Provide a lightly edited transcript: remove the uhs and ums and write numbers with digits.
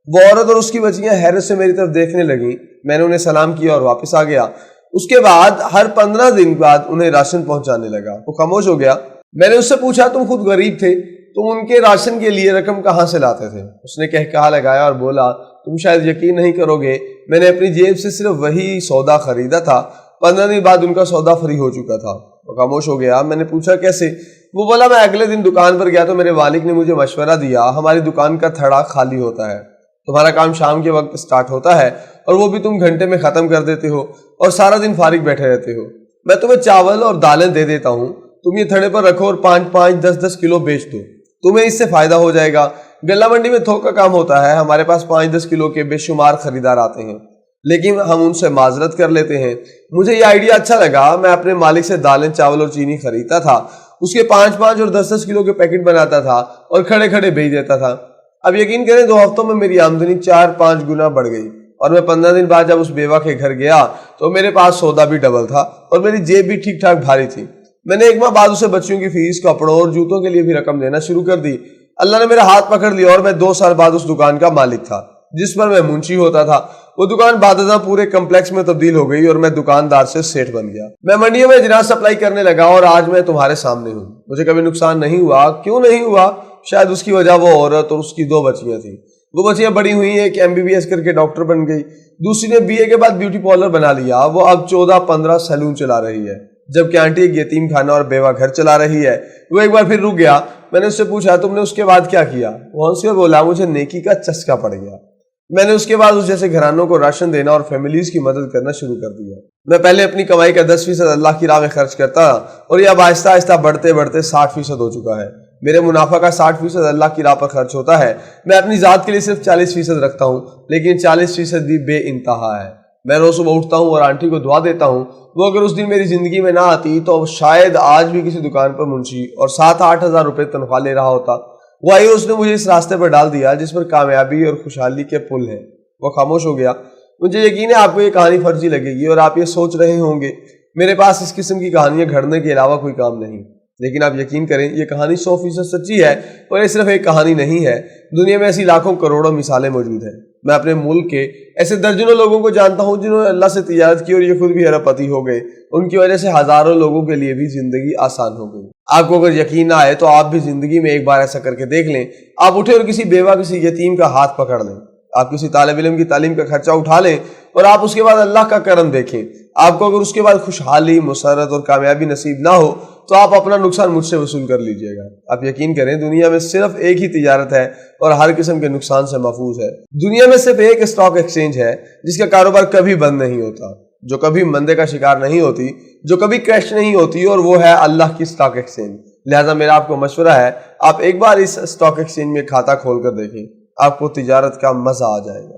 وہ عورت اور اس کی بچیاں حیرت سے میری طرف دیکھنے لگیں. میں نے انہیں سلام کیا اور واپس آ گیا. اس کے بعد ہر 15 دن بعد انہیں راشن پہنچانے لگا. وہ خاموش ہو گیا. میں نے اس سے پوچھا تم خود غریب تھے, تم ان کے راشن کے لیے رقم کہاں سے لاتے تھے؟ اس نے کہا لگایا اور بولا تم شاید یقین نہیں کرو گے, میں نے اپنی جیب سے صرف وہی سودا خریدا تھا. 15 دن بعد ان کا سودا فری ہو چکا تھا. وہ خاموش ہو گیا. میں نے پوچھا کیسے؟ وہ بولا میں اگلے دن دکان پر گیا تو میرے والد نے مجھے مشورہ دیا, ہماری دکان کا تھڑا خالی ہوتا ہے, تمہارا کام شام کے وقت سٹارٹ ہوتا ہے اور وہ بھی تم گھنٹے میں ختم کر دیتے ہو اور سارا دن فارغ بیٹھے رہتے ہو. میں تمہیں چاول اور دالیں دے دیتا ہوں, تم یہ تھڑے پر رکھو اور 5-5, 10-10 کلو بیچ دو, تمہیں اس سے فائدہ ہو جائے گا. گلہ منڈی میں تھوک کا کام ہوتا ہے, ہمارے پاس 5-10 کلو کے بے شمار خریدار آتے ہیں, لیکن ہم ان سے معذرت کر لیتے ہیں. مجھے یہ آئیڈیا اچھا لگا. میں اپنے مالک سے دالیں, چاول اور چینی خریدتا تھا, اس کے 5-5 اور 10-10 کلو کے پیکٹ بناتا تھا اور کھڑے کھڑے بیچ دیتا تھا. اب یقین کریں 2 ہفتوں میں میری آمدنی 4-5 گنا بڑھ گئی, اور میں 15 دن بعد جب اس بیوہ کے گھر گیا تو میرے پاس سودا بھی ڈبل تھا اور میری جیب بھی ٹھیک ٹھاک بھاری تھی. میں نے 1 ماہ بعد اسے بچیوں کی فیس, کپڑوں اور جوتوں کے لیے بھی رقم دینا شروع کر دی. اللہ نے میرا ہاتھ پکڑ لیا اور میں 2 سال بعد اس دکان کا مالک تھا جس پر میں منشی ہوتا تھا. وہ دکان بعد ازاں پورے کمپلیکس میں تبدیل ہو گئی اور میں دکاندار سے سیٹ بن گیا. میں منڈیوں میں اجناس سپلائی کرنے لگا اور آج میں تمہارے سامنے ہوں. مجھے کبھی نقصان نہیں ہوا. کیوں نہیں ہوا؟ شاید اس کی وجہ وہ عورت اور اس کی 2 بچیاں تھیں. وہ بچیاں بڑی ہوئی, ایک MBBS کر کے ڈاکٹر بن گئی, دوسری نے BA کے بعد بیوٹی پارلر بنا لیا. وہ اب 14-15 سیلون چلا رہی ہے, جبکہ آنٹی ایک یتیم خانہ اور بیوہ گھر چلا رہی ہے. وہ ایک بار پھر رک گیا. میں نے اس سے پوچھا تم نے اس کے بعد کیا کیا؟ وہ ہنس کر بولا مجھے نیکی کا چسکا پڑ گیا. میں نے اس کے بعد اس جیسے گھرانوں کو راشن دینا اور فیملیز کی مدد کرنا شروع کر دیا. میں پہلے اپنی کمائی کا 10% اللہ کی راہ میں خرچ کرتا اور یہ اب آہستہ آہستہ بڑھتے بڑھتے 60% ہو چکا ہے. میرے منافع کا 60% اللہ کی راہ پر خرچ ہوتا ہے. میں اپنی ذات کے لیے صرف 40% رکھتا ہوں, لیکن 40% بھی بے انتہا ہے. میں روز صبح اٹھتا ہوں اور آنٹی کو دعا دیتا ہوں. وہ اگر اس دن میری زندگی میں نہ آتی تو شاید آج بھی کسی دکان پر منشی اور 7-8 ہزار روپے تنخواہ لے رہا ہوتا. وہ آئی اور اس نے مجھے اس راستے پر ڈال دیا جس پر کامیابی اور خوشحالی کے پل ہیں. وہ خاموش ہو گیا. مجھے یقین ہے آپ کو یہ کہانی فرضی لگے گی اور آپ یہ سوچ رہے ہوں گے میرے پاس اس قسم کی کہانیاں گھڑنے کے علاوہ کوئی کام نہیں. لیکن آپ یقین کریں یہ کہانی 100% سچی ہے, اور یہ صرف ایک کہانی نہیں ہے. دنیا میں ایسی لاکھوں کروڑوں مثالیں موجود ہیں. میں اپنے ملک کے ایسے درجنوں لوگوں کو جانتا ہوں جنہوں نے اللہ سے تجارت کی اور یہ خود بھی ارب پتی ہو گئے. ان کی وجہ سے ہزاروں لوگوں کے لیے بھی زندگی آسان ہو گئی. آپ کو اگر یقین نہ آئے تو آپ بھی زندگی میں ایک بار ایسا کر کے دیکھ لیں. آپ اٹھے اور کسی بیوہ, کسی یتیم کا ہاتھ پکڑ لیں. آپ کسی طالب علم کی تعلیم کا خرچہ اٹھا لیں اور آپ اس کے بعد اللہ کا کرم دیکھیں. آپ کو اگر اس کے بعد خوشحالی, مسرت اور کامیابی نصیب نہ ہو تو آپ اپنا نقصان مجھ سے وصول کر لیجئے گا. آپ یقین کریں دنیا میں صرف ایک ہی تجارت ہے اور ہر قسم کے نقصان سے محفوظ ہے. دنیا میں صرف ایک اسٹاک ایکسچینج ہے جس کا کاروبار کبھی بند نہیں ہوتا, جو کبھی مندے کا شکار نہیں ہوتی, جو کبھی کریش نہیں ہوتی, اور وہ ہے اللہ کی اسٹاک ایکسچینج. لہٰذا میرا آپ کو مشورہ ہے آپ ایک بار اس اسٹاک ایکسچینج میں کھاتہ کھول کر دیکھیں, آپ کو تجارت کا مزہ آ جائے گا.